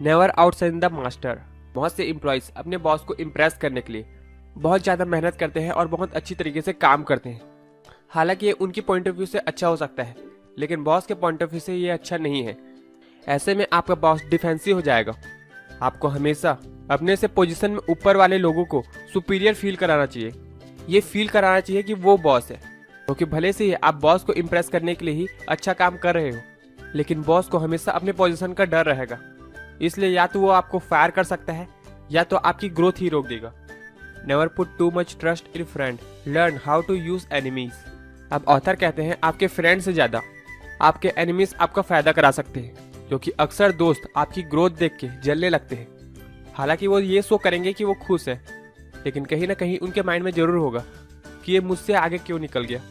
Never outshine the master. बहुत से employees अपने बॉस को इम्प्रेस करने के लिए बहुत ज़्यादा मेहनत करते हैं और बहुत अच्छी तरीके से काम करते हैं। हालांकि ये उनकी पॉइंट ऑफ व्यू से अच्छा हो सकता है, लेकिन बॉस के पॉइंट ऑफ व्यू से ये अच्छा नहीं है। ऐसे में आपका बॉस डिफेंसिव हो जाएगा। आपको हमेशा अपने से पोजीशन में ऊपर वाले लोगों को सुपीरियर फील कराना चाहिए। ये फील कराना चाहिए कि वो बॉस है, क्योंकि भले से ही आप बॉस को इम्प्रेस करने के लिए ही अच्छा काम कर रहे हो, लेकिन बॉस को हमेशा अपने पोजीशन का डर रहेगा। इसलिए या तो वो आपको फायर कर सकता है या तो आपकी ग्रोथ ही रोक देगा। Never put too much trust in friend, learn how to use enemies. अब ऑथर कहते हैं आपके फ्रेंड से ज्यादा आपके एनिमीज आपका फायदा करा सकते हैं, क्योंकि अक्सर दोस्त आपकी ग्रोथ देख के जलने लगते हैं। हालांकि वो ये शो करेंगे कि वो खुश है, लेकिन कहीं ना कहीं उनके माइंड में जरूर होगा कि ये मुझसे आगे क्यों निकल गया।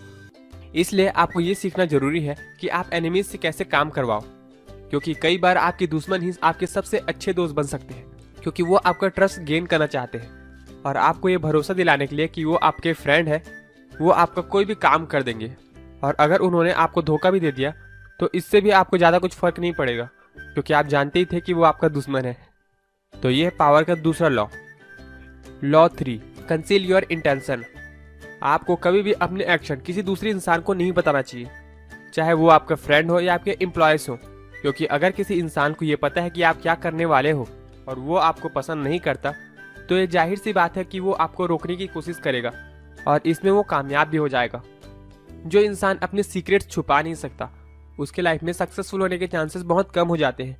इसलिए आपको ये सीखना जरूरी है कि आप एनिमीज से कैसे काम करवाओ, क्योंकि कई बार आपके दुश्मन ही आपके सबसे अच्छे दोस्त बन सकते हैं, क्योंकि वो आपका ट्रस्ट गेन करना चाहते हैं और आपको ये भरोसा दिलाने के लिए कि वो आपके फ्रेंड है, वो आपका कोई भी काम कर देंगे। और अगर उन्होंने आपको धोखा भी दे दिया तो इससे भी आपको ज़्यादा कुछ फर्क नहीं पड़ेगा, क्योंकि आप जानते ही थे कि वो आपका दुश्मन है। तो ये है पावर का दूसरा law. Law 3, conceal your intention. आपको कभी भी अपने एक्शन किसी दूसरे इंसान को नहीं बताना चाहिए, चाहे वो आपका फ्रेंड हो या आपके एम्प्लॉयज हो, क्योंकि अगर किसी इंसान को ये पता है कि आप क्या करने वाले हो और वो आपको पसंद नहीं करता, तो ये जाहिर सी बात है कि वो आपको रोकने की कोशिश करेगा और इसमें वो कामयाब भी हो जाएगा। जो इंसान अपने सीक्रेट्स छुपा नहीं सकता, उसके लाइफ में सक्सेसफुल होने के चांसेस बहुत कम हो जाते हैं,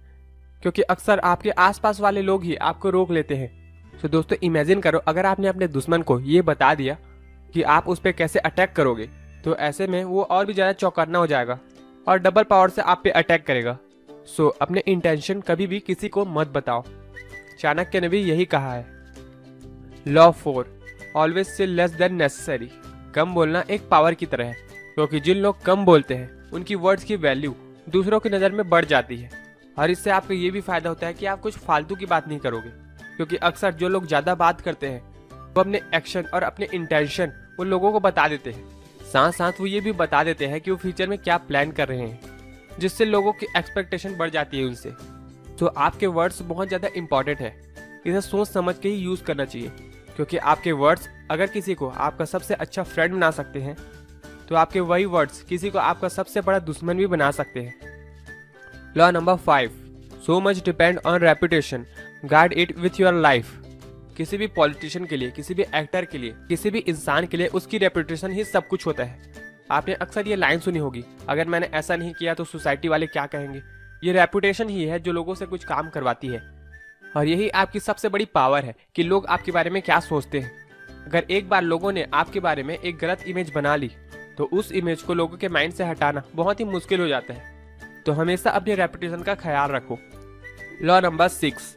क्योंकि अक्सर आपके आसपास वाले लोग ही आपको रोक लेते हैं। तो दोस्तों इमेजिन करो, अगर आपने अपने दुश्मन को ये बता दिया कि आप उस पर कैसे अटैक करोगे, तो ऐसे में वो और भी ज़्यादा चौकन्ना हो जाएगा और डबल पावर से आप पे अटैक करेगा। सो अपने इंटेंशन कभी भी किसी को मत बताओ। चाणक्य ने भी यही कहा है। Law 4, always say less than necessary. कम बोलना एक पावर की तरह है, क्योंकि जिन लोग कम बोलते हैं उनकी वर्ड्स की वैल्यू दूसरों की नज़र में बढ़ जाती है और इससे आपको ये भी फायदा होता है कि आप कुछ फालतू की बात नहीं करोगे, क्योंकि अक्सर जो लोग ज़्यादा बात करते हैं वो अपने एक्शन और अपने इंटेंशन उन लोगों को बता देते हैं। साथ साथ वो ये भी बता देते हैं कि वो फ्यूचर में क्या प्लान कर रहे हैं, जिससे लोगों की एक्सपेक्टेशन बढ़ जाती है उनसे। तो आपके वर्ड्स बहुत ज़्यादा इंपॉर्टेंट है, इसे सोच समझ के ही यूज़ करना चाहिए, क्योंकि आपके वर्ड्स अगर किसी को आपका सबसे अच्छा फ्रेंड बना सकते हैं, तो आपके वही वर्ड्स किसी को आपका सबसे बड़ा दुश्मन भी बना सकते हैं। Law number 5, so much depend on reputation, guard it with your life. किसी भी पॉलिटिशियन के लिए, किसी भी एक्टर के लिए, किसी भी इंसान के लिए उसकी रेपुटेशन ही सब कुछ होता है। आपने अक्सर ये लाइन सुनी होगी, अगर मैंने ऐसा नहीं किया तो सोसाइटी वाले क्या कहेंगे। ये रेपुटेशन ही है जो लोगों से कुछ काम करवाती है, और यही आपकी सबसे बड़ी पावर है कि लोग आपके बारे में क्या सोचते हैं। अगर एक बार लोगों ने आपके बारे में एक गलत इमेज बना ली, तो उस इमेज को लोगों के माइंड से हटाना बहुत ही मुश्किल हो जाता है। तो हमेशा अपनी रेपुटेशन का ख्याल रखो। Law number 6,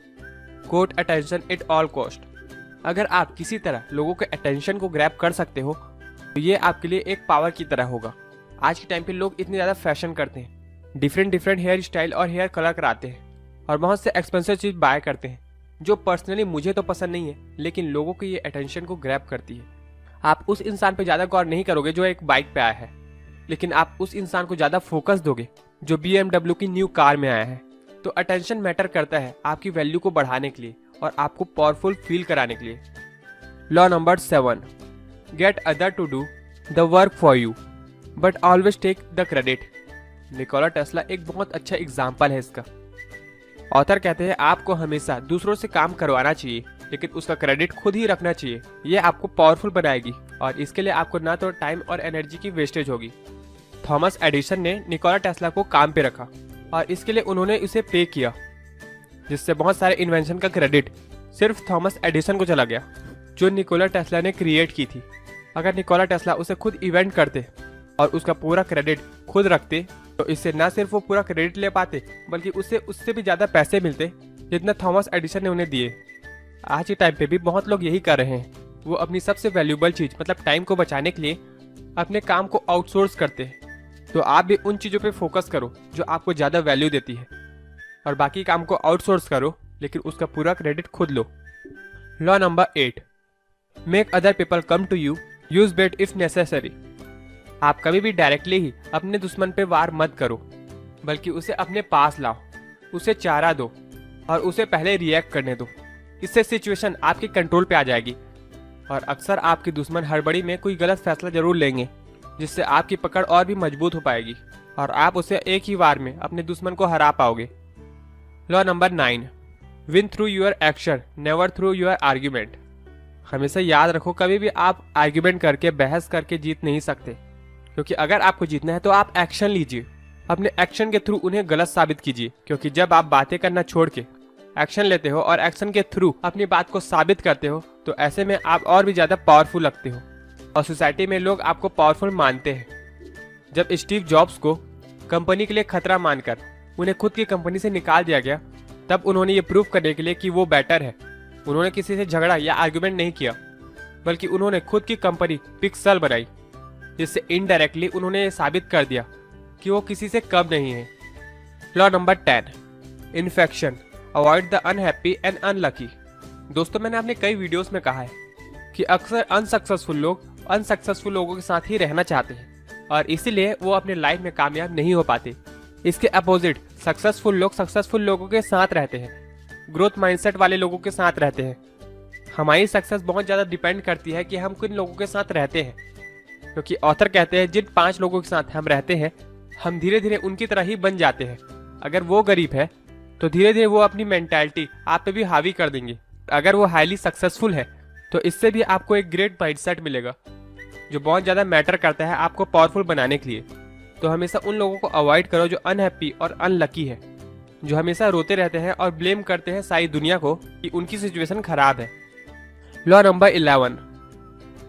court attention at all cost. अगर आप किसी तरह लोगों के अटेंशन को ग्रैब कर सकते हो, तो ये आपके लिए एक पावर की तरह होगा। आज के टाइम पे लोग इतने ज़्यादा फैशन करते हैं, डिफरेंट हेयर स्टाइल और हेयर कलर कराते हैं और बहुत से एक्सपेंसिव चीज़ बाय करते हैं, जो पर्सनली मुझे तो पसंद नहीं है, लेकिन लोगों की ये अटेंशन को ग्रैब करती है। आप उस इंसान पे ज़्यादा गौर नहीं करोगे जो एक बाइक पे आया है, लेकिन आप उस इंसान को ज़्यादा फोकस दोगे जो BMW की न्यू कार में आया है। तो अटेंशन मैटर करता है आपकी वैल्यू को बढ़ाने के लिए और आपको पावरफुल फील कराने के लिए। Law number 7, get other to do the work for you but always take the credit. Nikola Tesla एक बहुत अच्छा एग्जाम्पल है इसका। ऑथर कहते हैं आपको हमेशा दूसरों से काम करवाना चाहिए, लेकिन उसका क्रेडिट खुद ही रखना चाहिए। ये आपको पावरफुल बनाएगी और इसके लिए आपको ना तो टाइम और एनर्जी की वेस्टेज होगी। थॉमस एडिसन ने निकोला टेस्ला को काम पे रखा और इसके लिए उन्होंने इसे पे किया, जिससे बहुत सारे इन्वेंशन का क्रेडिट सिर्फ थॉमस एडिसन को चला गया, जो निकोला टेस्ला ने क्रिएट की थी। अगर निकोला टेस्ला उसे खुद इवेंट करते और उसका पूरा क्रेडिट खुद रखते, तो इससे ना सिर्फ वो पूरा क्रेडिट ले पाते, बल्कि उससे भी ज़्यादा पैसे मिलते जितना थॉमस एडिसन ने उन्हें दिए। आज के टाइम पे भी बहुत लोग यही कर रहे हैं। वो अपनी सबसे वैल्यूबल चीज़ मतलब टाइम को बचाने के लिए अपने काम को आउटसोर्स करते हैं। तो आप भी उन चीज़ों पे फोकस करो जो आपको ज़्यादा वैल्यू देती है और बाकी काम को आउटसोर्स करो, लेकिन उसका पूरा क्रेडिट खुद लो। Law number 8, make other people come to you, use bait if necessary. आप कभी भी डायरेक्टली ही अपने दुश्मन पे वार मत करो, बल्कि उसे अपने पास लाओ, उसे चारा दो और उसे पहले रिएक्ट करने दो। इससे सिचुएशन आपके कंट्रोल पे आ जाएगी। और अक्सर आपके दुश्मन हड़बड़ी में कोई गलत फैसला जरूर लेंगे, जिससे आपकी पकड़ और भी मजबूत हो पाएगी और आप उसे एक ही बार में अपने दुश्मन को हरा पाओगे। Law number 9, win through your action never through your argument. हमेशा याद रखो, कभी भी आप आर्ग्यूमेंट करके, बहस करके जीत नहीं सकते, क्योंकि अगर आपको जीतना है तो आप एक्शन लीजिए। अपने एक्शन के थ्रू उन्हें गलत साबित कीजिए, क्योंकि जब आप बातें करना छोड़ के एक्शन लेते हो और एक्शन के थ्रू अपनी बात को साबित करते हो, तो ऐसे में आप और भी ज्यादा पावरफुल लगते हो और सोसाइटी में लोग आपको पावरफुल मानते हैं। जब स्टीव जॉब्स को कंपनी के लिए खतरा मानकर उन्हें खुद की कंपनी से निकाल दिया गया, तब उन्होंने ये प्रूव करने के लिए कि वो बेटर है, उन्होंने किसी से झगड़ा या आर्ग्यूमेंट नहीं किया, बल्कि उन्होंने खुद की कंपनी पिक्सल बनाई, जिससे इनडायरेक्टली उन्होंने ये साबित कर दिया कि वो किसी से कम नहीं है। Law number 10, infection avoid the unhappy and unlucky. दोस्तों, मैंने अपने कई वीडियोस में कहा है कि अक्सर अनसक्सेसफुल लोग अनसक्सेसफुल लोगों के साथ ही रहना चाहते हैं और इसीलिए वो अपने लाइफ में कामयाब नहीं हो पाते। इसके अपोजिट सक्सेसफुल लोग सक्सेसफुल लोगों के साथ रहते हैं, ग्रोथ माइंडसेट वाले लोगों के साथ रहते हैं। हमारी सक्सेस बहुत ज्यादा डिपेंड करती है कि हम किन लोगों के साथ रहते हैं, क्योंकि ऑथर कहते हैं जिन 5 लोगों के साथ हम रहते हैं, हम धीरे धीरे उनकी तरह ही बन जाते हैं। अगर वो गरीब है तो धीरे धीरे वो अपनी मेंटालिटी आप पे भी हावी कर देंगे। अगर वो हाईली सक्सेसफुल है तो इससे भी आपको एक ग्रेट माइंडसेट मिलेगा, जो बहुत ज्यादा मैटर करता है आपको पावरफुल बनाने के लिए। तो हमेशा उन लोगों को अवॉइड करो जो अनहैप्पी और अनलकी है, जो हमेशा रोते रहते हैं और ब्लेम करते हैं सारी दुनिया को कि उनकी सिचुएशन खराब है। Law number 11,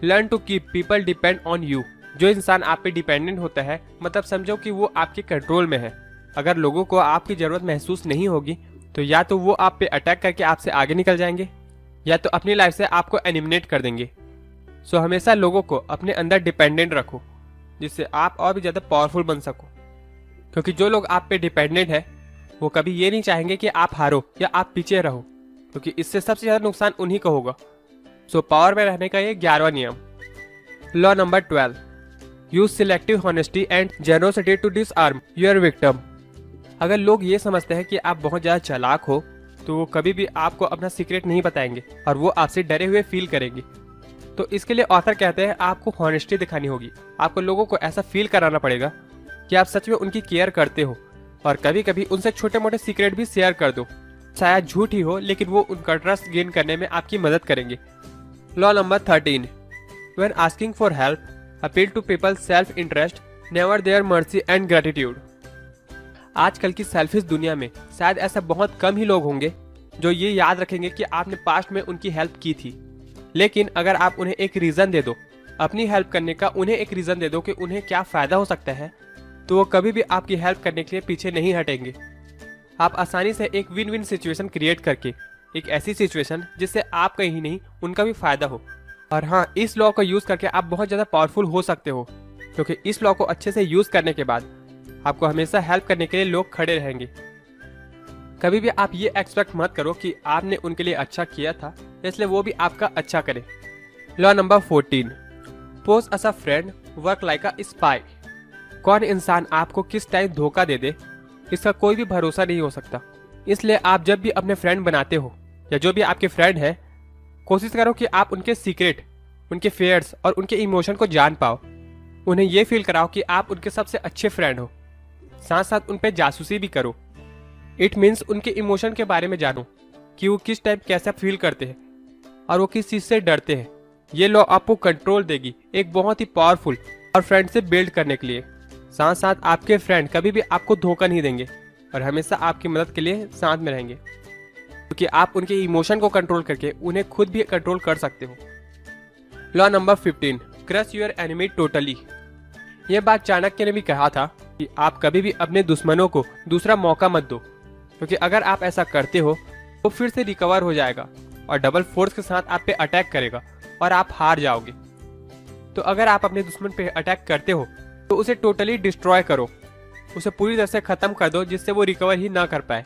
learn to keep people depend on you. जो इंसान आप पे डिपेंडेंट होता है, मतलब समझो कि वो आपके कंट्रोल में है। अगर लोगों को आपकी जरूरत महसूस नहीं होगी तो या तो वो आप पे अटैक करके आपसे आगे निकल जाएंगे या तो अपनी लाइफ से आपको एलिमिनेट कर देंगे। सो हमेशा लोगों को अपने अंदर डिपेंडेंट रखो, जिससे आप और भी ज्यादा पावरफुल बन सको, क्योंकि जो लोग आप पे डिपेंडेंट है वो कभी ये नहीं चाहेंगे कि आप हारो या आप पीछे रहो, क्योंकि इससे सबसे ज्यादा नुकसान उन्हीं को होगा। सो पावर में रहने का ये 11वां नियम। Law number 12, use selective honesty and generosity to disarm your victim. अगर लोग ये समझते हैं कि आप बहुत ज्यादा चालाक हो तो वो कभी भी आपको अपना सीक्रेट नहीं बताएंगे और वो आपसे डरे हुए फील करेंगे। तो इसके लिए ऑथर कहते हैं आपको हॉनेस्टी दिखानी होगी। आपको लोगों को ऐसा फील कराना पड़ेगा कि आप सच में उनकी केयर करते हो और कभी कभी उनसे छोटे मोटे सीक्रेट भी शेयर कर दो। शायद झूठ ही हो, लेकिन वो उनका ट्रस्ट गेन करने में आपकी मदद करेंगे। Law number 13, when asking for help appeal to people self interest never their mercy and gratitude. आजकल की सेल्फिश दुनिया में शायद ऐसा बहुत कम ही लोग होंगे जो ये याद रखेंगे कि आपने पास्ट में उनकी हेल्प की थी, लेकिन अगर आप उन्हें एक रीजन दे दो अपनी हेल्प करने का, उन्हें एक रीजन दे दो कि उन्हें क्या फायदा हो सकता है, तो वो कभी भी आपकी हेल्प करने के लिए पीछे नहीं हटेंगे। आप आसानी से एक विन विन सिचुएशन क्रिएट करके, एक ऐसी सिचुएशन जिससे आपका ही नहीं उनका भी फायदा हो। और हाँ, इस लॉ को यूज करके आप बहुत ज्यादा पावरफुल हो सकते हो, क्योंकि इस लॉ को अच्छे से यूज करने के बाद आपको हमेशा हेल्प करने के लिए लोग खड़े रहेंगे। कभी भी आप ये एक्सपेक्ट मत करो कि आपने उनके लिए अच्छा किया था इसलिए वो भी आपका अच्छा करे। Law number 14, pose as a friend work like a spy. कौन इंसान आपको किस टाइम धोखा दे दे इसका कोई भी भरोसा नहीं हो सकता। इसलिए आप जब भी अपने फ्रेंड बनाते हो या जो भी आपके फ्रेंड है, कोशिश करो कि आप उनके सीक्रेट, उनके फेयर्स और उनके इमोशन को जान पाओ। उन्हें ये फील कराओ कि आप उनके सबसे अच्छे फ्रेंड हो। साथ साथ उन पे जासूसी भी करो। इट मीन्स उनके इमोशन के बारे में जानो कि वो किस टाइम कैसा फील करते हैं और वो किस चीज से डरते हैं। ये लॉ आपको कंट्रोल देगी एक बहुत ही पावरफुल और फ्रेंडशिप बिल्ड करने के लिए। साथ साथ आपके फ्रेंड कभी भी आपको धोखा नहीं देंगे और हमेशा आपकी मदद के लिए साथ में रहेंगे, क्योंकि आप उनके इमोशन को कंट्रोल करके उन्हें खुद भी कंट्रोल कर सकते हो। Law number 15, crush your enemy totally. यह बात चाणक्य ने भी कहा था कि आप कभी भी अपने दुश्मनों को दूसरा मौका मत दो, क्योंकि अगर आप ऐसा करते हो तो फिर से रिकवर हो जाएगा और डबल फोर्स के साथ आप पे अटैक करेगा और आप हार जाओगे। तो अगर आप अपने दुश्मन पे अटैक करते हो तो उसे टोटली डिस्ट्रॉय करो, उसे पूरी तरह से खत्म कर दो जिससे वो रिकवर ही ना कर पाए।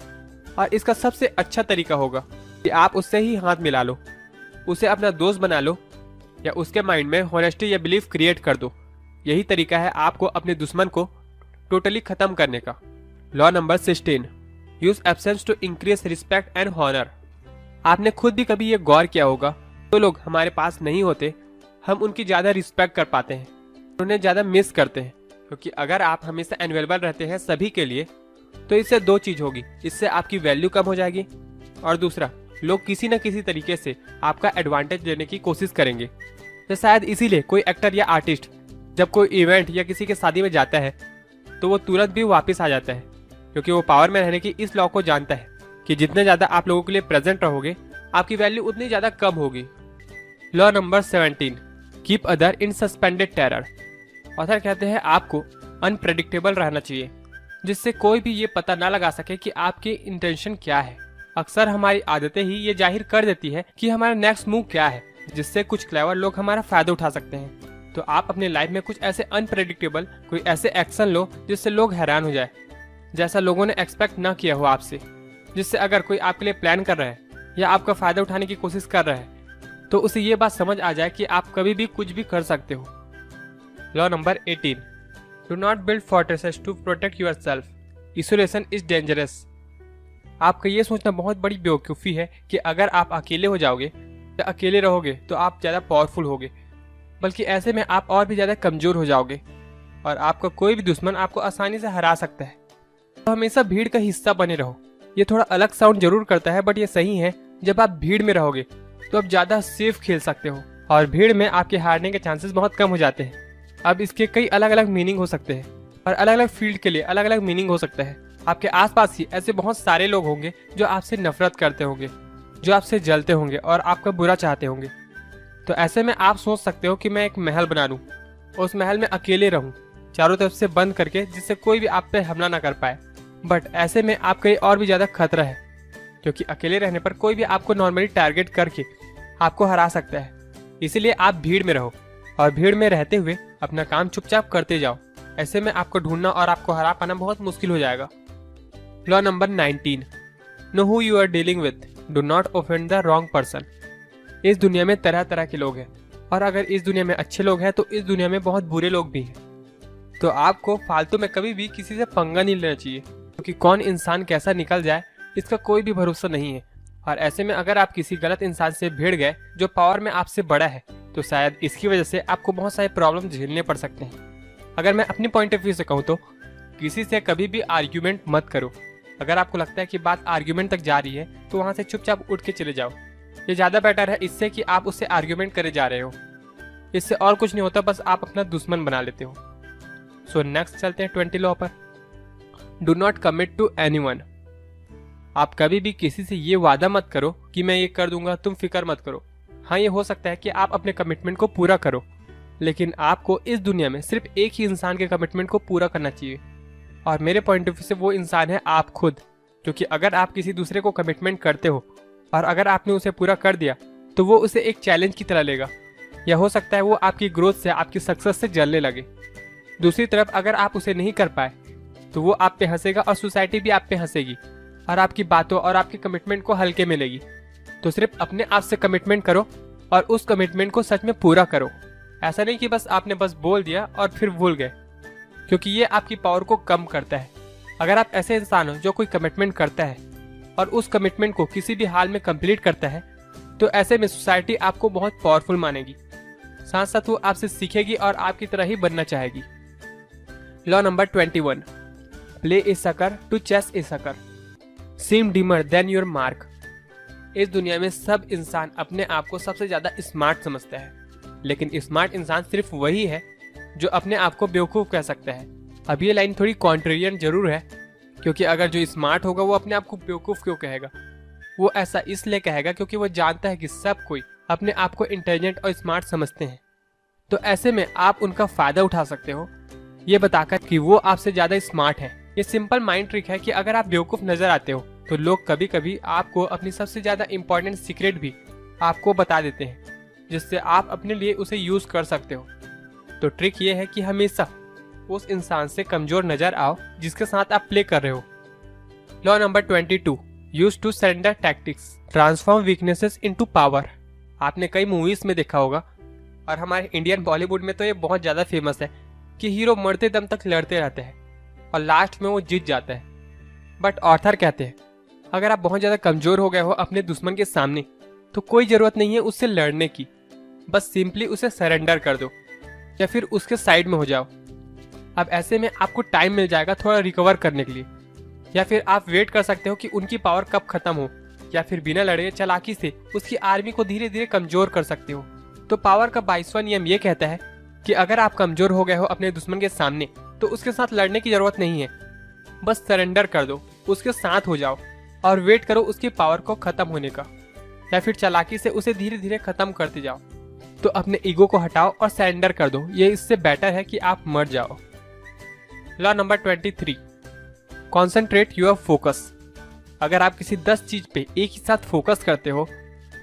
और इसका सबसे अच्छा तरीका होगा कि आप उससे ही हाथ मिला लो, उसे अपना दोस्त बना लो या उसके माइंड में हॉनेस्टी या बिलीफ क्रिएट कर दो। यही तरीका है आपको अपने दुश्मन को टोटली खत्म करने का। Law number 16, use absence to increase respect and honour. आपने खुद भी कभी ये गौर किया होगा, जो लोग हमारे पास नहीं होते हम उनकी ज्यादा रिस्पेक्ट कर पाते हैं, उन्हें ज्यादा मिस करते हैं। क्योंकि अगर आप हमेशा अवेलेबल रहते हैं सभी के लिए, तो इससे दो चीज होगी, इससे आपकी वैल्यू कम हो जाएगी, और दूसरा, लोग किसी न किसी तरीके से आपका एडवांटेज लेने की कोशिश करेंगे। तो शायद इसीलिए कोई एक्टर या आर्टिस्ट जब कोई इवेंट या किसी के शादी में जाता है तो वो तुरंत भी वापस आ जाता है, क्योंकि वो पावर में रहने की इस लॉ को जानता है कि जितने ज्यादा आप लोगों के लिए प्रेजेंट रहोगे, आपकी वैल्यू उतनी ज्यादा कम होगी। Law number 17, keep other in suspended terror. Author कहते हैं आपको अनप्रेडिक्टेबल रहना चाहिए, जिससे कोई भी ये पता ना लगा सके कि आपकी इंटेंशन क्या है। अक्सर हमारी आदतें ही ये जाहिर कर देती है कि हमारा नेक्स्ट मूव क्या है, जिससे कुछ क्लेवर लोग हमारा फायदा उठा सकते हैं। तो आप अपने लाइफ में कुछ ऐसे अनप्रेडिक्टेबल कोई ऐसे एक्शन लो जिससे लोग हैरान हो जाए, जैसा लोगों ने एक्सपेक्ट ना किया हो आपसे, जिससे अगर कोई आपके लिए प्लान कर रहा है या आपका फायदा उठाने की कोशिश कर रहा है तो उसे ये बात समझ आ जाए कि आप कभी भी कुछ भी कर सकते हो। Law number 18, do not build fortresses to protect yourself, isolation is dangerous. आपका ये सोचना बहुत बड़ी बेवकूफ़ी है कि अगर आप अकेले हो जाओगे या अकेले रहोगे तो आप ज़्यादा पावरफुल होगे, बल्कि ऐसे में आप और भी ज़्यादा कमज़ोर हो जाओगे और आपका कोई भी दुश्मन आपको आसानी से हरा सकता है। तो हमेशा भीड़ का हिस्सा बने रहो। ये थोड़ा अलग साउंड जरूर करता है, बट ये सही है। जब आप भीड़ में रहोगे तो आप ज़्यादा सेफ खेल सकते हो और भीड़ में आपके हारने के चांसेस बहुत कम हो जाते हैं। अब इसके कई अलग अलग मीनिंग हो सकते हैं और अलग अलग फील्ड के लिए अलग अलग मीनिंग हो सकता है। आपके आसपास ही ऐसे बहुत सारे लोग होंगे जो आपसे नफरत करते होंगे, जो आपसे जलते होंगे और आपका बुरा चाहते होंगे। तो ऐसे में आप सोच सकते हो कि मैं एक महल बना लूं और उस महल में अकेले रहूं, चारों तरफ से बंद करके, जिससे कोई भी आप पे हमला ना कर पाए। बट ऐसे में आपके और भी ज़्यादा खतरा है, क्योंकि अकेले रहने पर कोई भी आपको नॉर्मली टारगेट करके आपको हरा सकता है। इसीलिए आप भीड़ में रहो और भीड़ में रहते हुए अपना काम चुपचाप करते जाओ। ऐसे में आपको ढूंढना और आपको हरा पाना बहुत मुश्किल हो जाएगा। Law number 19, know who you are dealing with, do not offend the wrong person. इस दुनिया में तरह तरह के लोग हैं और अगर इस दुनिया में अच्छे लोग हैं तो इस दुनिया में बहुत बुरे लोग भी हैं। तो आपको फालतू में कभी भी किसी से पंगा नहीं लेना चाहिए, क्योंकि कौन इंसान कैसा निकल जाए इसका कोई भी भरोसा नहीं है। और ऐसे में अगर आप किसी गलत इंसान से भिड़ गए जो पावर में आपसे बड़ा है, तो शायद इसकी वजह से आपको बहुत सारे प्रॉब्लम झेलने पड़ सकते हैं। अगर मैं अपनी पॉइंट ऑफ व्यू से कहूँ तो किसी से कभी भी आर्ग्यूमेंट मत करो। अगर आपको लगता है कि बात आर्ग्यूमेंट तक जा रही है तो वहाँ से चुपचाप उठ के चले जाओ। ये ज़्यादा बेटर है इससे कि आप उससे आर्ग्यूमेंट करे जा रहे हो। इससे और कुछ नहीं होता, बस आप अपना दुश्मन बना लेते हो। सो नेक्स्ट चलते हैं 20 लॉ पर। Do not commit to anyone. आप कभी भी किसी से ये वादा मत करो कि मैं ये कर दूंगा, तुम फिक्र मत करो। हाँ, ये हो सकता है कि आप अपने कमिटमेंट को पूरा करो, लेकिन आपको इस दुनिया में सिर्फ एक ही इंसान के कमिटमेंट को पूरा करना चाहिए, और मेरे पॉइंट ऑफ व्यू से वो इंसान है आप खुद। क्योंकि अगर आप किसी दूसरे को कमिटमेंट करते हो और अगर आपने उसे पूरा कर दिया तो वो उसे एक चैलेंज की तरह लेगा, या हो सकता है वो आपकी ग्रोथ से, आपकी सक्सेस से जलने लगे। दूसरी तरफ अगर आप उसे नहीं कर पाए तो वो आप पे हंसेगा और सोसाइटी भी आप पे हंसेगी और आपकी बातों और आपके कमिटमेंट को हल्के में लेगी। तो सिर्फ अपने आप से कमिटमेंट करो और उस कमिटमेंट को सच में पूरा करो। ऐसा नहीं कि बस आपने बस बोल दिया और फिर भूल गए, क्योंकि ये आपकी पावर को कम करता है। अगर आप ऐसे इंसान हो जो कोई कमिटमेंट करता है और उस कमिटमेंट को किसी भी हाल में कंप्लीट करता है, तो ऐसे में सोसाइटी आपको बहुत पावरफुल मानेगी, साथ साथ वो आपसे सीखेगी और आपकी तरह ही बनना चाहेगी। Law number 21, play a sucker to chase a sucker, seem dumber than your mark. इस दुनिया में सब इंसान अपने आप को सबसे ज्यादा स्मार्ट समझता है, लेकिन स्मार्ट इंसान सिर्फ वही है जो अपने आप को बेवकूफ कह सकता है। अब ये लाइन थोड़ी कॉन्ट्रेरियन जरूर है, क्योंकि अगर जो स्मार्ट होगा वो अपने आप को बेवकूफ क्यों कहेगा? वो ऐसा इसलिए कहेगा क्योंकि वो जानता है कि सब कोई अपने आप को इंटेलिजेंट और स्मार्ट समझते हैं। तो ऐसे में आप उनका फायदा उठा सकते हो ये बताकर कि वो आपसे ज्यादा स्मार्ट है। ये सिंपल माइंड ट्रिक है कि अगर आप बेवकूफ नजर आते हो तो लोग कभी कभी आपको अपनी सबसे ज्यादा इंपॉर्टेंट सीक्रेट भी आपको बता देते हैं, जिससे आप अपने लिए उसे यूज कर सकते हो। तो ट्रिक ये है कि हमेशा उस इंसान से कमजोर नजर आओ जिसके साथ आप प्ले कर रहे हो। Law number 22, use to surrender tactics transform weaknesses into power. आपने कई मूवीज में देखा होगा और हमारे इंडियन बॉलीवुड में तो ये बहुत ज्यादा फेमस है कि हीरो मरते दम तक लड़ते रहते हैं और लास्ट में वो जीत जाता है। बट ऑथर कहते हैं अगर आप बहुत ज़्यादा कमज़ोर हो गए हो अपने दुश्मन के सामने तो कोई ज़रूरत नहीं है उससे लड़ने की, बस सिंपली उसे सरेंडर कर दो या फिर उसके साइड में हो जाओ। अब ऐसे में आपको टाइम मिल जाएगा थोड़ा रिकवर करने के लिए, या फिर आप वेट कर सकते हो कि उनकी पावर कब खत्म हो, या फिर बिना लड़े चालाकी से उसकी आर्मी को धीरे धीरे कमज़ोर कर सकते हो। तो पावर का 22वां नियम ये कहता है कि अगर आप कमज़ोर हो गए हो अपने दुश्मन के सामने तो उसके साथ लड़ने की ज़रूरत नहीं है, बस सरेंडर कर दो, उसके साथ हो जाओ और वेट करो उसकी पावर को ख़त्म होने का, या फिर चालाकी से उसे धीरे धीरे ख़त्म करते जाओ। तो अपने ईगो को हटाओ और सरेंडर कर दो, ये इससे बेटर है कि आप मर जाओ। Law number 23, concentrate your focus. अगर आप किसी 10 चीज़ पे एक ही साथ फोकस करते हो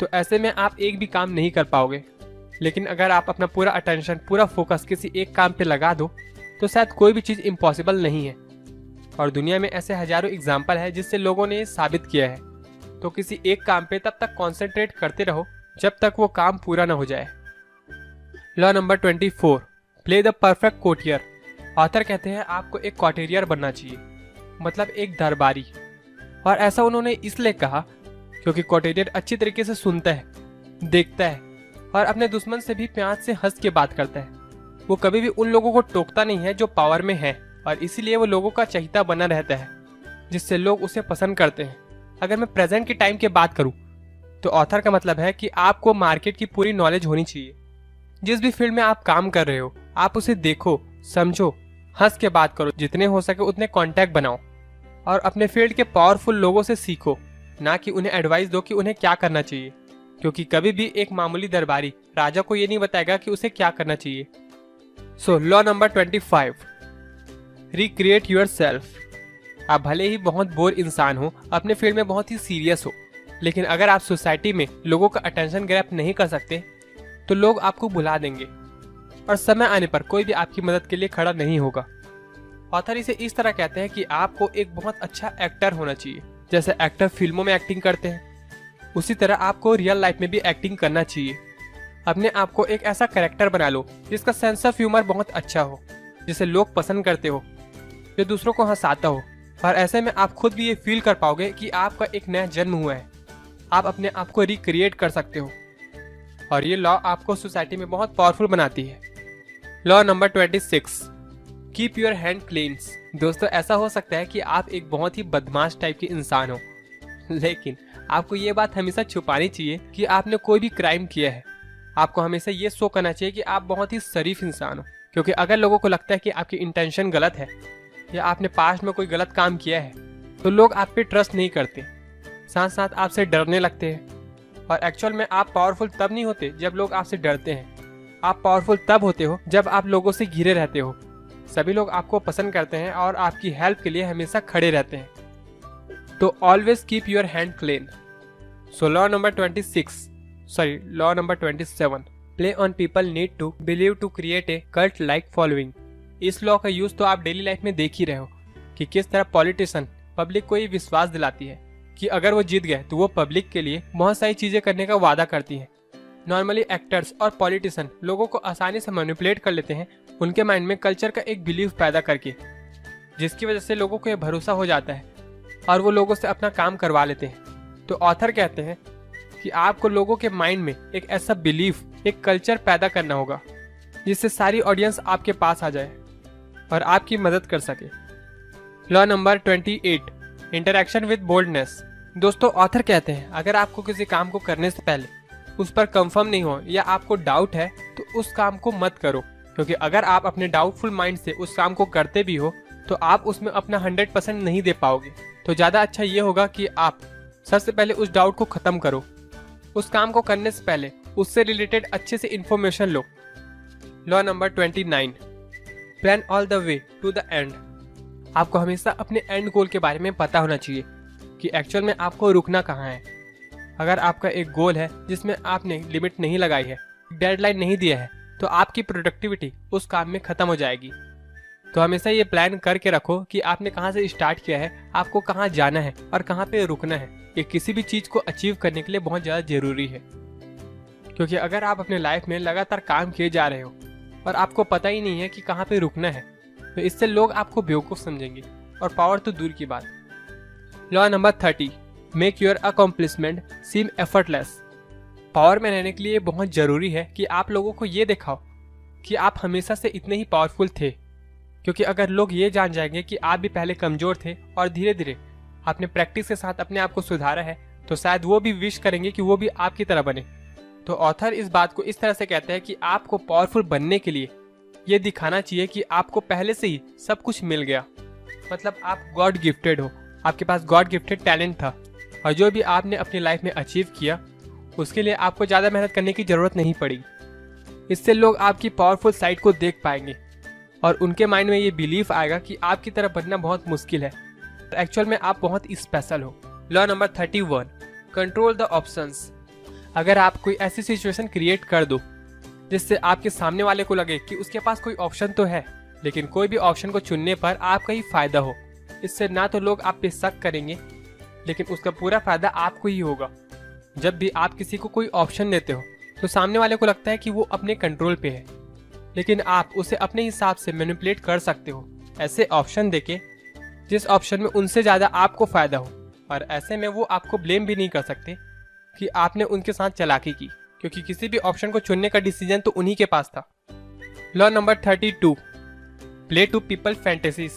तो ऐसे में आप एक भी काम नहीं कर पाओगे, लेकिन अगर आप अपना पूरा अटेंशन, पूरा फोकस किसी एक काम पे लगा दो तो शायद कोई भी चीज़ इम्पॉसिबल नहीं है। और दुनिया में ऐसे हजारों एग्जाम्पल है जिससे लोगों ने ये साबित किया है। तो किसी एक काम पे तब तक कॉन्सेंट्रेट करते रहो जब तक वो काम पूरा ना हो जाए। Law number 24, play the perfect courtier. Author कहते हैं आपको एक कॉटेरियर बनना चाहिए, मतलब एक दरबारी। और ऐसा उन्होंने इसलिए कहा क्योंकि कॉटेरियर अच्छी तरीके से सुनता है, देखता है और अपने दुश्मन से भी प्यार से हंस के बात करता है। वो कभी भी उन लोगों को टोकता नहीं है जो पावर में है, और इसीलिए वो लोगों का चहेता बना रहता है, जिससे लोग उसे पसंद करते हैं। अगर मैं प्रेजेंट के टाइम की बात करूं तो ऑथर का मतलब है कि आपको मार्केट की पूरी नॉलेज होनी चाहिए। जिस भी फील्ड में आप काम कर रहे हो आप उसे देखो, समझो, हंस के बात करो, जितने हो सके उतने कॉन्टैक्ट बनाओ और अपने फील्ड के पावरफुल लोगों से सीखो, ना कि उन्हें एडवाइस दो कि उन्हें क्या करना चाहिए, क्योंकि कभी भी एक मामूली दरबारी राजा को ये नहीं बताएगा कि उसे क्या करना चाहिए। सो law number 25, recreate your self. आप भले ही बहुत बोर इंसान हो, अपने फील्ड में बहुत ही सीरियस हो, लेकिन अगर आप सोसाइटी में लोगों का अटेंशन ग्रैब नहीं कर सकते तो लोग आपको भुला देंगे और समय आने पर कोई भी आपकी मदद के लिए खड़ा नहीं होगा। ऑथर इसे इस तरह कहते हैं कि आपको एक बहुत अच्छा एक्टर होना चाहिए। जैसे एक्टर फिल्मों में एक्टिंग करते हैं उसी तरह आपको रियल लाइफ में भी एक्टिंग करना चाहिए। अपने आप को एक ऐसा कैरेक्टर बना लो जिसका सेंस ऑफ ह्यूमर बहुत अच्छा हो, जिसे लोग पसंद करते हो, जो दूसरों को हंसाता हो। और ऐसे में आप खुद भी ये फील कर पाओगे कि आपका एक नया जन्म हुआ है, आप अपने आप को रिक्रिएट कर सकते हो। और ये लॉ आपको सोसाइटी में बहुत पावरफुल बनाती है। Law number 26, keep your hand cleans. दोस्तों ऐसा हो सकता है कि आप एक बहुत ही बदमाश टाइप के इंसान हो, लेकिन आपको ये बात हमेशा छुपानी चाहिए कि आपने कोई भी क्राइम किया है। आपको हमेशा ये शो करना चाहिए कि आप बहुत ही शरीफ इंसान हो, क्योंकि अगर लोगों को लगता है कि आपकी इंटेंशन गलत है या आपने पास्ट में कोई गलत काम किया है तो लोग आप पे ट्रस्ट नहीं करते, साथ साथ आपसे डरने लगते हैं। और एक्चुअल में आप पावरफुल तब नहीं होते जब लोग आपसे डरते हैं, आप पावरफुल तब होते हो जब आप लोगों से घिरे रहते हो। सभी लोग आपको पसंद करते हैं और आपकी हेल्प के लिए हमेशा खड़े रहते हैं। तो always keep your hand clean. So law number 27, play on people need to believe to create a cult like following. इस लॉ का यूज तो आप डेली लाइफ में देख ही रहे हो कि किस तरह पॉलिटिशियन पब्लिक को ये विश्वास दिलाती है कि अगर वो जीत गए तो वो पब्लिक के लिए बहुत सारी चीजें करने का वादा करती हैं। नॉर्मली एक्टर्स और पॉलिटिशियन लोगों को आसानी से मैनिपुलेट कर लेते हैं उनके माइंड में कल्चर का एक बिलीफ पैदा करके, जिसकी वजह से लोगों को ये भरोसा हो जाता है और वो लोगों से अपना काम करवा लेते हैं। तो ऑथर कहते हैं कि आपको लोगों के माइंड में एक ऐसा बिलीफ, एक कल्चर पैदा करना होगा जिससे सारी ऑडियंस आपके पास आ जाए और आपकी मदद कर सके। Law number 28, interaction with boldness. दोस्तों ऑथर कहते हैं अगर आपको किसी काम को करने से पहले उस पर कंफर्म नहीं हो या आपको डाउट है तो उस काम को मत करो, क्योंकि अगर आप अपने डाउटफुल माइंड से उस काम को करते भी हो तो आप उसमें अपना 100% नहीं दे पाओगे। तो ज़्यादा अच्छा ये होगा कि आप सबसे पहले उस डाउट को ख़त्म करो। उस काम को करने से पहले उससे रिलेटेड अच्छे से इन्फॉर्मेशन लो। Law number 29, plan all the way to the end. आपको हमेशा अपने एंड गोल के बारे में पता होना चाहिए कि एक्चुअल में आपको रुकना कहाँ है। अगर आपका एक गोल है जिसमें आपने लिमिट नहीं लगाई है, डेडलाइन नहीं दिया है, तो आपकी प्रोडक्टिविटी उस काम में ख़त्म हो जाएगी। तो हमेशा ये प्लान करके रखो कि आपने कहाँ से स्टार्ट किया है, आपको कहाँ जाना है और कहाँ पे रुकना है। ये किसी भी चीज़ को अचीव करने के लिए बहुत ज़्यादा ज़रूरी है, क्योंकि अगर आप अपने लाइफ में लगातार काम किए जा रहे हो और आपको पता ही नहीं है कि कहाँ पे रुकना है तो इससे लोग आपको बेवकूफ़ समझेंगे और पावर तो दूर की बात। Law number 30, make your accomplishment seem effortless. Power में रहने के लिए बहुत जरूरी है कि आप लोगों को ये दिखाओ कि आप हमेशा से इतने ही पावरफुल थे, क्योंकि अगर लोग ये जान जाएंगे कि आप भी पहले कमजोर थे और धीरे धीरे आपने प्रैक्टिस के साथ अपने आप को सुधारा है, तो शायद वो भी विश करेंगे कि वो भी आपकी तरह बने। तो ऑथर इस बात को इस तरह से कहते हैं कि आपको पावरफुल बनने के लिए ये दिखाना चाहिए कि आपको पहले से ही सब कुछ मिल गया, मतलब आप गॉड गिफ्टेड हो, आपके पास गॉड गिफ्टेड टैलेंट था, और जो भी आपने अपनी लाइफ में अचीव किया उसके लिए आपको ज़्यादा मेहनत करने की ज़रूरत नहीं पड़ी। इससे लोग आपकी पावरफुल साइड को देख पाएंगे और उनके माइंड में ये बिलीफ आएगा कि आपकी तरह बनना बहुत मुश्किल है, तो एक्चुअल में आप बहुत स्पेशल हो। Law number 31, control the options. अगर आप कोई ऐसी सिचुएशन क्रिएट कर दो जिससे आपके सामने वाले को लगे कि उसके पास कोई ऑप्शन तो है, लेकिन कोई भी ऑप्शन को चुनने पर आपका ही फायदा हो, इससे ना तो लोग आप पे शक करेंगे, लेकिन उसका पूरा फायदा आपको ही होगा। जब भी आप किसी को कोई ऑप्शन देते हो तो सामने वाले को लगता है कि वो अपने कंट्रोल पे है, लेकिन आप उसे अपने हिसाब से मैनिपुलेट कर सकते हो ऐसे ऑप्शन देके जिस ऑप्शन में उनसे ज़्यादा आपको फायदा हो, और ऐसे में वो आपको ब्लेम भी नहीं कर सकते कि आपने उनके साथ चालाकी की, क्योंकि किसी भी ऑप्शन को चुनने का डिसीजन तो उन्हीं के पास था। Law number 32, play to people fantasies.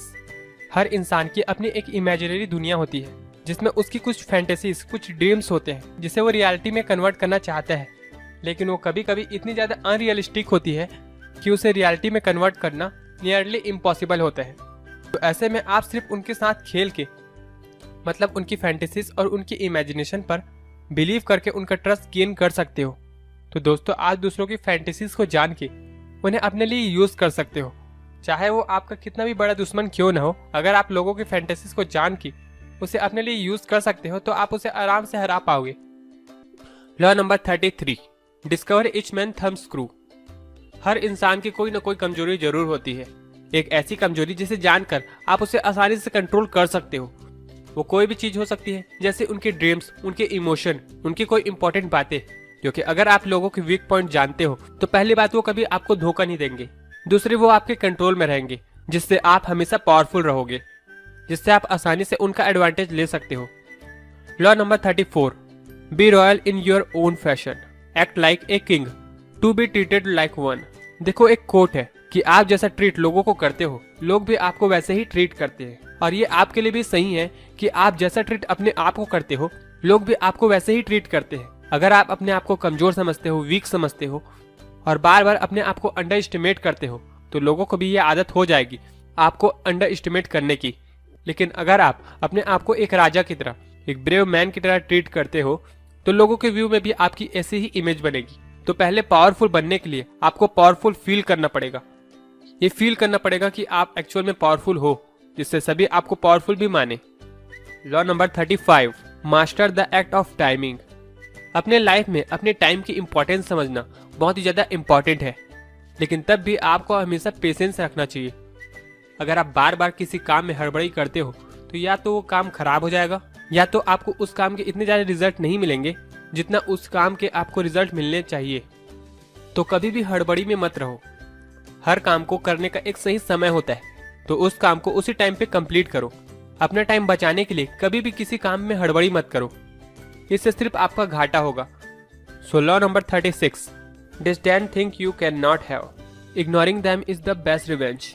हर इंसान की अपनी एक इमेजिनरी दुनिया होती है जिसमें उसकी कुछ फैंटेसीज, कुछ ड्रीम्स होते हैं जिसे वो रियलिटी में कन्वर्ट करना चाहता है, लेकिन वो कभी कभी इतनी ज़्यादा अनरियलिस्टिक होती है कि उसे रियलिटी में कन्वर्ट करना नियरली इम्पॉसिबल होता है। तो ऐसे में आप सिर्फ उनके साथ खेल के, मतलब उनकी फैंटेसीज और उनकी इमेजिनेशन पर बिलीव करके उनका ट्रस्ट गेन कर सकते हो। तो दोस्तों, आज दूसरों की फैंटेसीज को जान के उन्हें अपने लिए यूज कर सकते हो, चाहे वो आपका कितना भी बड़ा दुश्मन क्यों ना हो। अगर आप लोगों की फैंटेसीज को जान के उसे अपने लिए यूज कर सकते हो तो आप उसे आराम से हरा पाओगे। Law number 33, discover each man thumbscrew. हर इंसान की कोई ना कोई कमजोरी जरूर होती है, एक ऐसी कमजोरी जिसे जानकर आप उसे आसानी से कंट्रोल कर सकते हो। वो कोई भी चीज हो सकती है, जैसे उनके ड्रीम्स, उनके इमोशन, उनकी कोई इंपॉर्टेंट बातें, जो कि अगर आप लोगों के वीक पॉइंट जानते हो तो पहली बात, वो कभी आपको धोखा नहीं देंगे। दूसरी, वो आपके कंट्रोल में रहेंगे, जिससे आप हमेशा पावरफुल रहोगे, जिससे आप आसानी से उनका एडवांटेज ले सकते हो। Law number 34, be royal in your own fashion, act like a king, to be treated like one. देखो, एक कोट है कि आप जैसा ट्रीट लोगों को करते हो, लोग भी आपको वैसे ही ट्रीट करते हैं, और ये आपके लिए भी सही है कि आप जैसा ट्रीट अपने आप को करते हो, लोग भी आपको वैसे ही ट्रीट करते हैं। अगर आप अपने आप को कमजोर समझते हो, वीक समझते हो और बार बार अपने आप को अंडर एस्टिमेट करते हो, तो लोगों को भी ये आदत हो जाएगी आपको अंडर एस्टिमेट करने की। लेकिन अगर आप अपने आप को एक राजा की तरह, एक ब्रेव मैन की तरह ट्रीट करते हो, तो लोगों के व्यू में भी आपकी ऐसी ही इमेज बनेगी। तो पहले पावरफुल बनने के लिए आपको पावरफुल फील करना पड़ेगा। ये फील करना पड़ेगा कि आप एक्चुअल में पावरफुल हो, जिससे सभी आपको पावरफुल भी माने। Law number 35, master the act of timing. अपने लाइफ में अपने टाइम की इंपॉर्टेंस समझना बहुत ही ज्यादा इंपॉर्टेंट है, लेकिन तब भी आपको हमेशा पेशेंस रखना चाहिए। अगर आप बार बार किसी काम में हड़बड़ी करते हो तो या तो वो काम खराब हो जाएगा, या तो आपको उस काम के इतने ज्यादा रिजल्ट नहीं मिलेंगे जितना उस काम के आपको रिजल्ट मिलने चाहिए। तो कभी भी हड़बड़ी में मत रहो। हर काम को करने का एक सही समय होता है, तो उस काम को उसी टाइम पे कंप्लीट करो। अपना टाइम बचाने के लिए कभी भी किसी काम में हड़बड़ी मत करो, इससे सिर्फ आपका घाटा होगा। सो law number 36, distant think you can not have, ignoring them is the best revenge.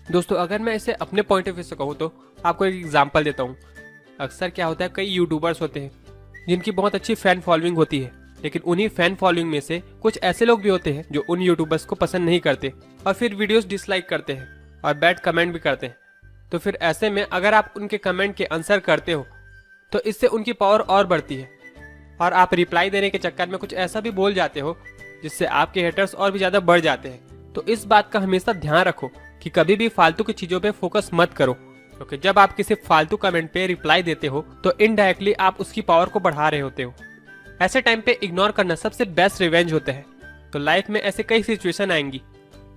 दोस्तों, अगर मैं इसे अपने पॉइंट ऑफ व्यू से कहूँ तो आपको एक एग्जांपल देता हूँ। अक्सर क्या होता है, कई यूट्यूबर्स होते हैं जिनकी बहुत अच्छी फैन फॉलोइंग होती है, लेकिन उन्हीं फैन फॉलोइंग में से कुछ ऐसे लोग भी होते हैं जो उन यूट्यूबर्स को पसंद नहीं करते और फिर वीडियोस डिसलाइक करते हैं और बैड कमेंट भी करते हैं। तो फिर ऐसे में अगर आप उनके कमेंट के आंसर करते हो तो इससे उनकी पावर और बढ़ती है, और आप रिप्लाई देने के चक्कर में कुछ ऐसा भी बोल जाते हो जिससे आपके हेटर्स और भी ज्यादा बढ़ जाते हैं। तो इस बात का हमेशा ध्यान रखो कि कभी भी फालतू की चीजों पे फोकस मत करो, क्योंकि जब आप किसी फालतू कमेंट पे रिप्लाई देते हो तो इनडायरेक्टली आप उसकी पावर को बढ़ा रहे होते हो। ऐसे टाइम पे इग्नोर करना सबसे बेस्ट रिवेंज होता है। तो लाइफ में ऐसे कई सिचुएशन आएंगी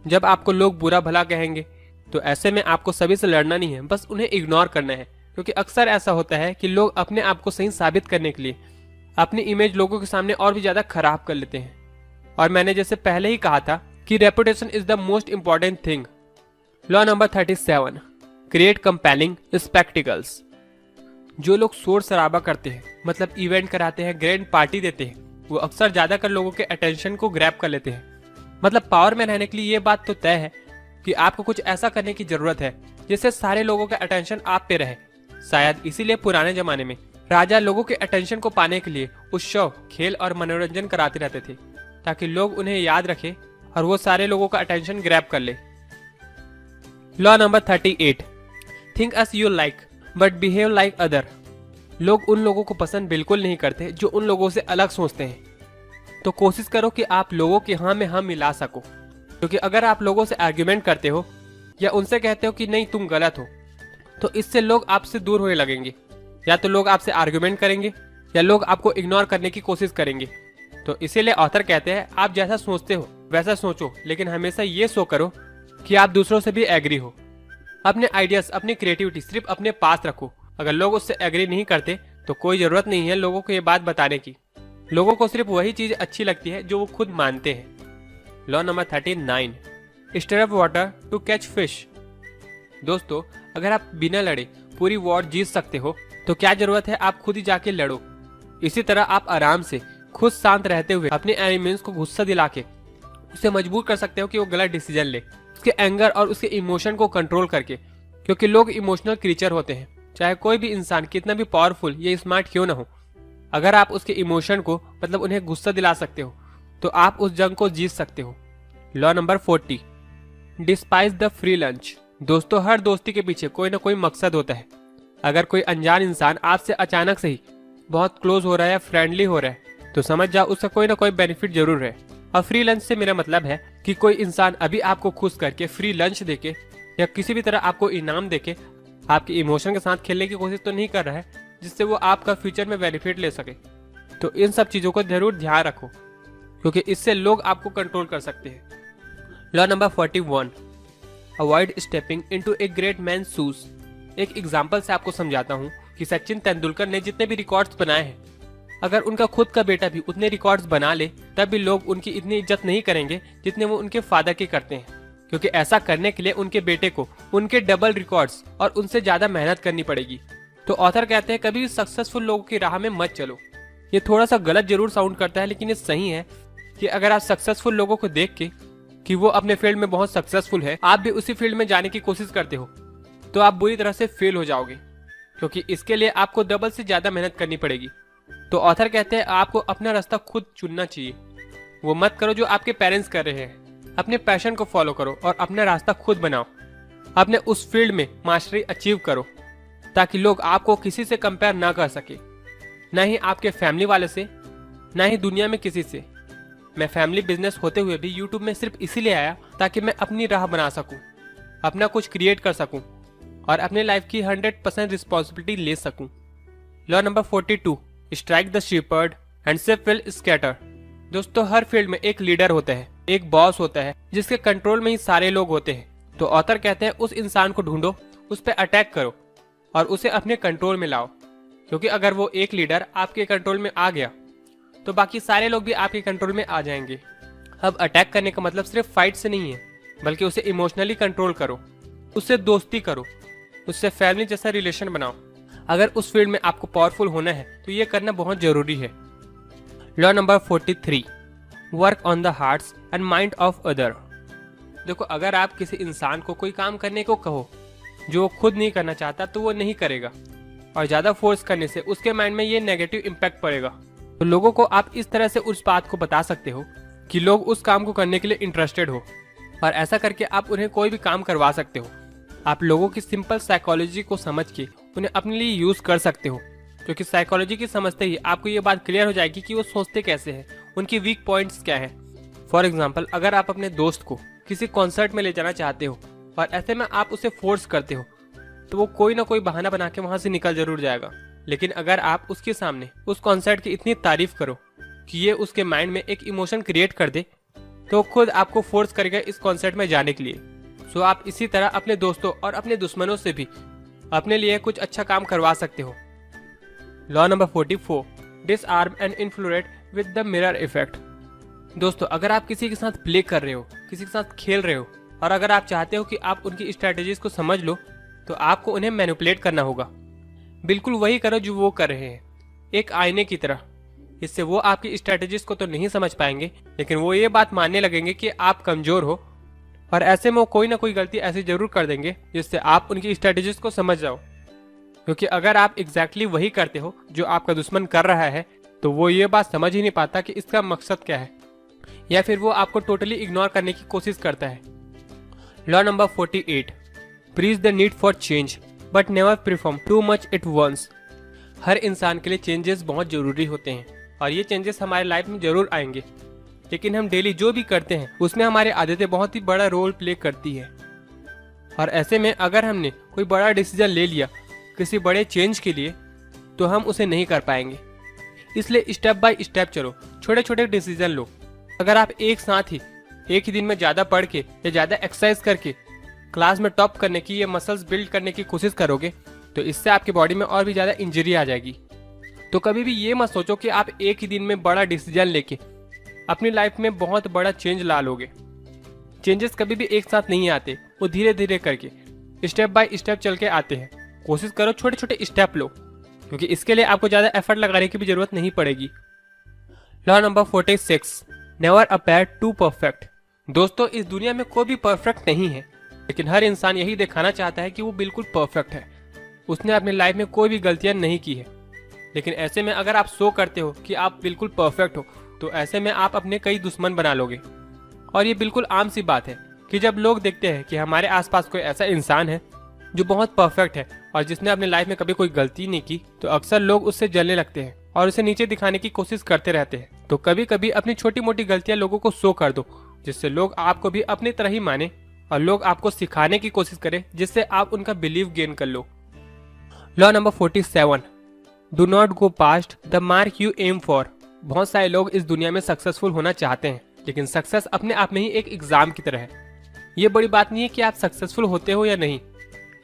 जब आपको लोग बुरा भला कहेंगे, तो ऐसे में आपको सभी से लड़ना नहीं है, बस उन्हें इग्नोर करना है। क्योंकि अक्सर ऐसा होता है कि लोग अपने आप को सही साबित करने के लिए अपनी इमेज लोगों के सामने और भी ज्यादा खराब कर लेते हैं। और मैंने जैसे पहले ही कहा था कि reputation is the most important thing. Law number 37, create compelling spectacles. जो लोग शोर शराबा करते हैं, मतलब इवेंट कराते हैं, ग्रैंड पार्टी देते हैं, वो अक्सर ज्यादातर लोगों के अटेंशन को ग्रैब कर लेते हैं। मतलब पावर में रहने के लिए ये बात तो तय है कि आपको कुछ ऐसा करने की जरूरत है जिससे सारे लोगों का अटेंशन आप पे रहे। शायद इसीलिए पुराने जमाने में राजा लोगों के अटेंशन को पाने के लिए उत्सव, खेल और मनोरंजन कराते रहते थे, ताकि लोग उन्हें याद रखें और वो सारे लोगों का अटेंशन ग्रैब कर ले। Law number 38, think S U like but behave like other. लोग उन लोगों को पसंद बिल्कुल नहीं करते जो उन लोगों से अलग सोचते हैं। तो कोशिश करो कि आप लोगों के हाँ में हाँ मिला सको, क्योंकि अगर आप लोगों से आर्ग्यूमेंट करते हो या उनसे कहते हो कि नहीं तुम गलत हो, तो इससे लोग आपसे दूर होने लगेंगे। या तो लोग आपसे आर्ग्यूमेंट करेंगे या लोग आपको इग्नोर करने की कोशिश करेंगे। तो इसीलिए ऑथर कहते हैं आप जैसा सोचते हो वैसा सोचो, लेकिन हमेशा ये शो करो कि आप दूसरों से भी एग्री हो। अपने आइडियाज, अपनी क्रिएटिविटी सिर्फ अपने पास रखो। अगर लोग उससे एग्री नहीं करते तो कोई जरूरत नहीं है लोगों को ये बात बताने की। लोगों को सिर्फ वही चीज अच्छी लगती है जो वो खुद मानते हैं। Law number 39, stir up water to catch fish. दोस्तों, अगर आप बिना लड़े पूरी वॉर जीत सकते हो तो क्या जरूरत है आप खुद ही जाके लड़ो। इसी तरह आप आराम से खुद शांत रहते हुए अपने एनिमीज को गुस्सा दिला के उसे मजबूर कर सकते हो कि वो गलत डिसीजन ले, उसके एंगर और उसके इमोशन को कंट्रोल करके। क्योंकि लोग इमोशनल क्रीचर होते हैं, चाहे कोई भी इंसान कितना भी पावरफुल या स्मार्ट क्यों ना हो। अगर आप उसके इमोशन को, मतलब उन्हें गुस्सा दिला सकते हो, तो आप उस जंग को जीत सकते हो। Law number 40, despise the free lunch. दोस्तों, हर दोस्ती के पीछे कोई ना कोई मकसद होता है। अगर कोई अनजान इंसान आपसे अचानक से ही बहुत क्लोज हो रहा है या फ्रेंडली हो रहा है, तो समझ जाओ उसका कोई ना कोई बेनिफिट जरूर है। और फ्री लंच से मेरा मतलब है कि कोई इंसान अभी आपको खुश करके फ्री लंच देके या किसी भी तरह आपको इनाम देके आपके इमोशन के साथ खेलने की कोशिश तो नहीं कर रहा है, जिससे वो आपका फ्यूचर में बेनिफिट ले सके। तो इन सब चीजों को जरूर ध्यान रखो, क्योंकि इससे लोग आपको कंट्रोल कर सकते हैं। Law number 41, avoid stepping into a great man shoes. एक एग्जांपल से आपको समझाता हूँ कि सचिन तेंदुलकर ने जितने भी रिकॉर्ड्स बनाए हैं, अगर उनका खुद का बेटा भी उतने रिकॉर्ड्स बना ले तब भी लोग उनकी इतनी इज्जत नहीं करेंगे जितने वो उनके फादर की करते हैं। क्योंकि ऐसा करने के लिए उनके बेटे को उनके डबल रिकॉर्ड्स और उनसे ज्यादा मेहनत करनी पड़ेगी। तो ऑथर कहते हैं कभी भी सक्सेसफुल लोगों की राह में मत चलो। ये थोड़ा सा गलत जरूर साउंड करता है, लेकिन ये सही है कि अगर आप सक्सेसफुल लोगों को देख के कि वो अपने फील्ड में बहुत सक्सेसफुल है, आप भी उसी फील्ड में जाने की कोशिश करते हो, तो आप बुरी तरह से फेल हो जाओगे, क्योंकि इसके लिए आपको डबल से ज्यादा मेहनत करनी पड़ेगी। तो ऑथर कहते हैं आपको अपना रास्ता खुद चुनना चाहिए। वो मत करो जो आपके पेरेंट्स कर रहे हैं। अपने पैशन को फॉलो करो और अपना रास्ता खुद बनाओ। अपने उस फील्ड में मास्टरी अचीव करो, ताकि लोग आपको किसी से कंपेयर ना कर सके, ना ही आपके फैमिली वाले से, ना ही दुनिया में किसी से। मैं फैमिली बिजनेस होते हुए भी यूट्यूब में सिर्फ इसीलिए आया ताकि मैं अपनी राह बना सकूं, अपना कुछ क्रिएट कर सकूं और अपने लाइफ की 100% रिस्पॉन्सिबिलिटी ले सकूं। Law number 42, strike the shepherd and sheep will scatter. दोस्तों, हर फील्ड में एक लीडर होता है, एक बॉस होता है, जिसके कंट्रोल में ही सारे लोग होते हैं। तो ऑथर कहते हैं उस इंसान को ढूंढो, उस पर अटैक करो और उसे अपने कंट्रोल में लाओ। क्योंकि अगर वो एक लीडर आपके कंट्रोल में आ गया तो बाकी सारे लोग भी आपके कंट्रोल में आ जाएंगे। अब अटैक करने का मतलब सिर्फ फाइट से नहीं है, बल्कि उसे इमोशनली कंट्रोल करो, उससे दोस्ती करो, उससे फैमिली जैसा रिलेशन बनाओ। अगर उस फील्ड में आपको पावरफुल होना है तो ये करना बहुत जरूरी है। Law number 43, work on the hearts and mind of other. देखो, अगर आप किसी इंसान को कोई काम करने को कहो जो वो खुद नहीं करना चाहता, तो वो नहीं करेगा, और ज्यादा फोर्स करने से उसके माइंड में ये नेगेटिव इम्पैक्ट पड़ेगा। तो लोगों को आप इस तरह से उस बात को बता सकते हो कि लोग उस काम को करने के लिए इंटरेस्टेड हो, और ऐसा करके आप उन्हें कोई भी काम करवा सकते हो। आप लोगों की सिंपल साइकोलॉजी को समझ के उन्हें अपने लिए यूज कर सकते हो, क्योंकि साइकोलॉजी की समझते ही आपको ये बात क्लियर हो जाएगी कि वो सोचते कैसे हैं, उनकी वीक पॉइंट्स क्या हैं। फॉर एग्जाम्पल, अगर आप अपने दोस्त को किसी कॉन्सर्ट में ले जाना चाहते हो और ऐसे में आप उसे फोर्स करते हो, तो वो कोई ना कोई बहाना बना के वहां से निकल जरूर जाएगा। लेकिन अगर आप उसके सामने उस कॉन्सर्ट की इतनी तारीफ करो कि ये उसके माइंड में एक इमोशन क्रिएट कर दे, तो खुद आपको फोर्स करेगा इस कॉन्सर्ट में जाने के लिए। सो आप इसी तरह अपने दोस्तों और अपने दुश्मनों से भी अपने लिए कुछ अच्छा काम करवा सकते हो। Law number 44, disarm and influential with the mirror effect. दोस्तों, अगर आप किसी के साथ प्ले कर रहे हो, किसी के साथ खेल रहे हो, और अगर आप चाहते हो कि आप उनकी स्ट्रेटेजीज को समझ लो, तो आपको उन्हें मैनिपुलेट करना होगा। बिल्कुल वही करो जो वो कर रहे हैं, एक आईने की तरह। इससे वो आपकी स्ट्रेटेजीज को तो नहीं समझ पाएंगे, लेकिन वो ये बात मानने लगेंगे कि आप कमजोर हो, और ऐसे में वो कोई ना कोई गलती ऐसी जरूर कर देंगे जिससे आप उनकी स्ट्रेटेजीज को समझ जाओ। क्योंकि अगर आप एग्जैक्टली वही करते हो जो आपका दुश्मन कर रहा है, तो वो ये बात समझ ही नहीं पाता कि इसका मकसद क्या है, या फिर वो आपको टोटली इग्नोर करने की कोशिश करता है। Law number 48, preach the need for change but never perform too much at once. हर इंसान के लिए चेंजेस बहुत जरूरी होते हैं, और ये चेंजेस हमारे लाइफ में जरूर आएंगे, लेकिन हम डेली जो भी करते हैं उसमें हमारी आदतें बहुत ही बड़ा रोल प्ले करती है। और ऐसे में अगर हमने कोई बड़ा डिसीजन ले लिया किसी बड़े चेंज के लिए, तो हम उसे नहीं कर पाएंगे। इसलिए स्टेप बाय स्टेप चलो, छोटे छोटे डिसीजन लो। अगर आप एक साथ ही एक ही दिन में ज्यादा पढ़ के या ज्यादा एक्सरसाइज करके क्लास में टॉप करने की या मसल्स बिल्ड करने की कोशिश करोगे, तो इससे आपकी बॉडी में और भी ज्यादा इंजरी आ जाएगी। तो कभी भी ये मत सोचो कि आप एक ही दिन में बड़ा डिसीजन लेके अपनी लाइफ में बहुत बड़ा चेंज ला लोगे। चेंजेस कभी भी एक साथ नहीं आते, वो धीरे धीरे करके स्टेप बाय स्टेप चल के आते हैं। कोशिश करो छोटे छोटे स्टेप लो, क्योंकि इसके लिए आपको ज्यादा एफर्ट लगाने की भी जरूरत नहीं पड़ेगी। Law number 46, never appear too perfect. दोस्तों, इस दुनिया में कोई भी परफेक्ट नहीं है, लेकिन हर इंसान यही दिखाना चाहता है कि वो बिल्कुल परफेक्ट है, उसने अपनी लाइफ में कोई भी गलतियां नहीं की है। लेकिन ऐसे में अगर आप शो करते हो कि आप बिल्कुल परफेक्ट हो, तो ऐसे में आप अपने कई दुश्मन बना लोगे। और ये बिल्कुल आम सी बात है कि जब लोग देखते हैं कि हमारे आसपास कोई ऐसा इंसान है जो बहुत परफेक्ट है और जिसने अपनी लाइफ में कभी कोई गलती नहीं की, तो अक्सर लोग उससे जलने लगते हैं और उसे नीचे दिखाने की कोशिश करते रहते हैं। तो कभी कभी अपनी छोटी मोटी गलतियां लोगों को शो कर दो, जिससे लोग आपको भी अपनी तरह ही माने और लोग आपको सिखाने की कोशिश करें, जिससे आप उनका बिलीव गेन कर लो। Law number 47, do not go past the mark you aim for. बहुत सारे लोग इस दुनिया में सक्सेसफुल होना चाहते हैं, लेकिन सक्सेस अपने आप में ही एक एग्जाम की तरह है। ये बड़ी बात नहीं है कि आप सक्सेसफुल होते हो या नहीं,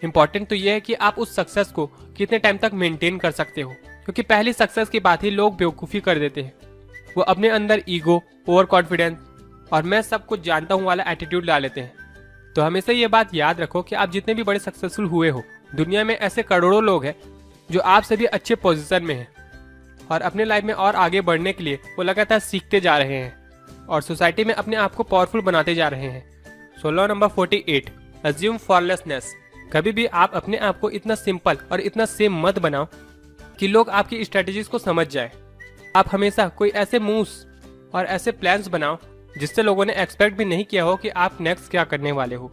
इंपॉर्टेंट तो यह है कि आप उस सक्सेस को कितने टाइम तक मेंटेन कर सकते हो। क्योंकि पहली सक्सेस के बाद ही लोग बेवकूफ़ी कर देते हैं। वो अपने अंदर ईगो, ओवर कॉन्फिडेंस और मैं सब कुछ जानता हूँ वाला एटीट्यूड ला लेते हैं। तो हमेशा ये बात याद रखो कि आप जितने भी बड़े सक्सेसफुल हुए हो, दुनिया में ऐसे करोड़ों लोग हैं जो आपसे भी अच्छे पोजीशन में हैं, और अपने लाइफ में और आगे बढ़ने के लिए वो लगातार सीखते जा रहे हैं और सोसाइटी में अपने आप को पावरफुल बनाते जा रहे हैं। So law number 48, assume formlessness. कभी भी आप अपने आप को इतना सिंपल और इतना सेम मत बनाओ कि लोग आपकी स्ट्रेटेजीज को समझ जाए। आप हमेशा कोई ऐसे मूव्स और ऐसे प्लान्स बनाओ जिससे लोगों ने एक्सपेक्ट भी नहीं किया हो कि आप नेक्स्ट क्या करने वाले हो।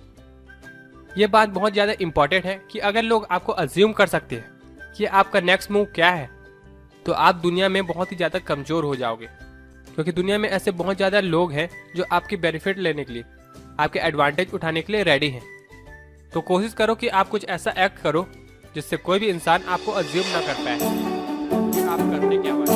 ये बात बहुत ज़्यादा इंपॉर्टेंट है कि अगर लोग आपको अज्यूम कर सकते हैं कि आपका नेक्स्ट मूव क्या है, तो आप दुनिया में बहुत ही ज़्यादा कमज़ोर हो जाओगे। क्योंकि दुनिया में ऐसे बहुत ज़्यादा लोग हैं जो आपकी बेनिफिट लेने के लिए, आपके एडवांटेज उठाने के लिए रेडी हैं। तो कोशिश करो कि आप कुछ ऐसा एक्ट करो जिससे कोई भी इंसान आपको अज्यूम ना कर पाए कि आप करने क्या वाले।